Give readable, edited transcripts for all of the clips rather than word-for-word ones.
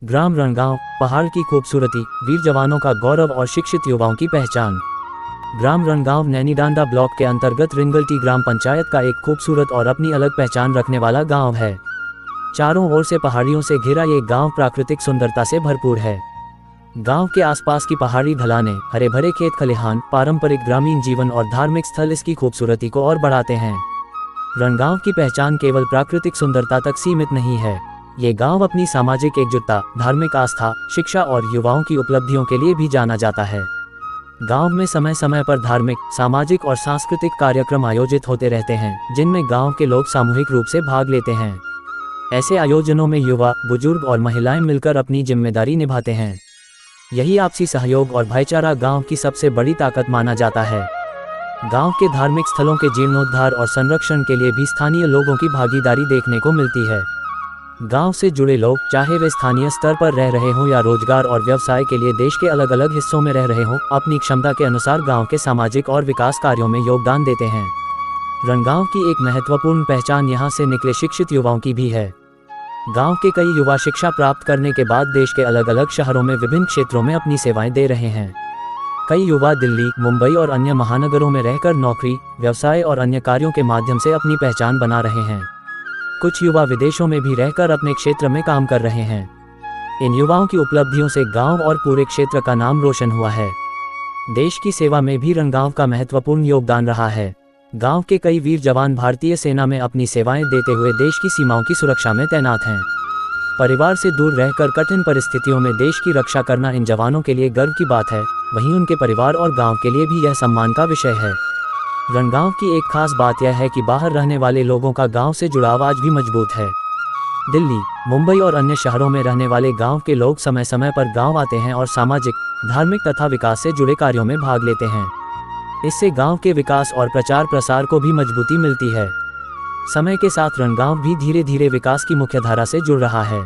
ग्राम रणगांव, पहाड़ की खूबसूरती, वीर जवानों का गौरव और शिक्षित युवाओं की पहचान। ग्राम रणगांव नैनीडांडा ब्लॉक के अंतर्गत रिंगलटी ग्राम पंचायत का एक खूबसूरत और अपनी अलग पहचान रखने वाला गांव है। चारों ओर से पहाड़ियों से घिरा ये गांव प्राकृतिक सुंदरता से भरपूर है। गांव के आसपास की पहाड़ी ढलानें, हरे भरे खेत खलिहान, पारंपरिक ग्रामीण जीवन और धार्मिक स्थल इसकी खूबसूरती को और बढ़ाते हैं। रणगांव की पहचान केवल प्राकृतिक सुंदरता तक सीमित नहीं है। ये गांव अपनी सामाजिक एकजुटता, धार्मिक आस्था, शिक्षा और युवाओं की उपलब्धियों के लिए भी जाना जाता है। गांव में समय समय पर धार्मिक, सामाजिक और सांस्कृतिक कार्यक्रम आयोजित होते रहते हैं, जिनमें गांव के लोग सामूहिक रूप से भाग लेते हैं। ऐसे आयोजनों में युवा, बुजुर्ग और महिलाएं मिलकर अपनी जिम्मेदारी निभाते हैं। यही आपसी सहयोग और भाईचारा गांव की सबसे बड़ी ताकत माना जाता है। गांव के धार्मिक स्थलों के जीर्णोद्धार और संरक्षण के लिए भी स्थानीय लोगों की भागीदारी देखने को मिलती है। गांव से जुड़े लोग, चाहे वे स्थानीय स्तर पर रह रहे हों या रोजगार और व्यवसाय के लिए देश के अलग अलग हिस्सों में रह रहे हों, अपनी क्षमता के अनुसार गांव के सामाजिक और विकास कार्यों में योगदान देते हैं। रणगांव की एक महत्वपूर्ण पहचान यहां से निकले शिक्षित युवाओं की भी है। गांव के कई युवा शिक्षा प्राप्त करने के बाद देश के अलग अलग शहरों में विभिन्न क्षेत्रों में अपनी सेवाएं दे रहे हैं। कई युवा दिल्ली, मुंबई और अन्य महानगरों में रहकर नौकरी, व्यवसाय और अन्य कार्यों के माध्यम से अपनी पहचान बना रहे हैं। कुछ युवा विदेशों में भी रहकर अपने क्षेत्र में काम कर रहे हैं। इन युवाओं की उपलब्धियों से गांव और पूरे क्षेत्र का नाम रोशन हुआ है। देश की सेवा में भी रणगांव का महत्वपूर्ण योगदान रहा है। गांव के कई वीर जवान भारतीय सेना में अपनी सेवाएं देते हुए देश की सीमाओं की सुरक्षा में तैनात हैं। परिवार से दूर रहकर कठिन परिस्थितियों में देश की रक्षा करना इन जवानों के लिए गर्व की बात है। वहीं उनके परिवार और गांव के लिए भी यह सम्मान का विषय है। रणगांव की एक खास बात यह है कि बाहर रहने वाले लोगों का गांव से जुड़ाव आज भी मजबूत है। दिल्ली, मुंबई और अन्य शहरों में रहने वाले गांव के लोग समय समय पर गांव आते हैं और सामाजिक, धार्मिक तथा विकास से जुड़े कार्यों में भाग लेते हैं। इससे गांव के विकास और प्रचार प्रसार को भी मजबूती मिलती है। समय के साथ रणगांव भी धीरे धीरे विकास की मुख्यधारा से जुड़ रहा है।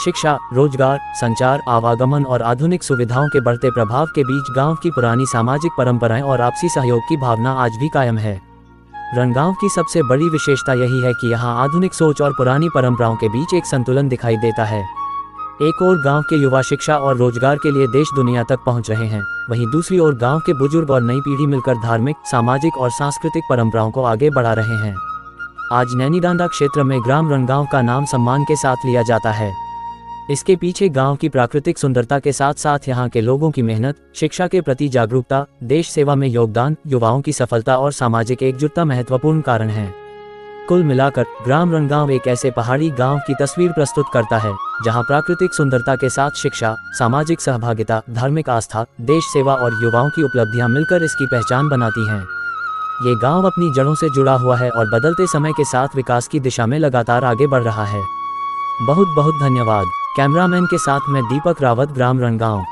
शिक्षा, रोजगार, संचार, आवागमन और आधुनिक सुविधाओं के बढ़ते प्रभाव के बीच गांव की पुरानी सामाजिक परंपराएं और आपसी सहयोग की भावना आज भी कायम है। रणगांव की सबसे बड़ी विशेषता यही है कि यहां आधुनिक सोच और पुरानी परंपराओं के बीच एक संतुलन दिखाई देता है। एक ओर गांव के युवा शिक्षा और रोजगार के लिए देश दुनिया तक पहुंच रहे हैं, वहीं दूसरी ओर गांव के बुजुर्ग और नई पीढ़ी मिलकर धार्मिक, सामाजिक और सांस्कृतिक परंपराओं को आगे बढ़ा रहे हैं। आज नैनीडांडा क्षेत्र में ग्राम रणगांव का नाम सम्मान के साथ लिया जाता है। इसके पीछे गांव की प्राकृतिक सुंदरता के साथ साथ यहां के लोगों की मेहनत, शिक्षा के प्रति जागरूकता, देश सेवा में योगदान, युवाओं की सफलता और सामाजिक एकजुटता महत्वपूर्ण कारण हैं। कुल मिलाकर ग्राम रणगांव एक ऐसे पहाड़ी गांव की तस्वीर प्रस्तुत करता है, जहां प्राकृतिक सुंदरता के साथ शिक्षा, सामाजिक सहभागिता, धार्मिक आस्था, देश सेवा और युवाओं की उपलब्धियां मिलकर इसकी पहचान बनाती हैं। ये गाँव अपनी जड़ों से जुड़ा हुआ है और बदलते समय के साथ विकास की दिशा में लगातार आगे बढ़ रहा है। बहुत बहुत धन्यवाद। कैमरामैन के साथ मैं दीपक रावत, ग्राम रणगांव।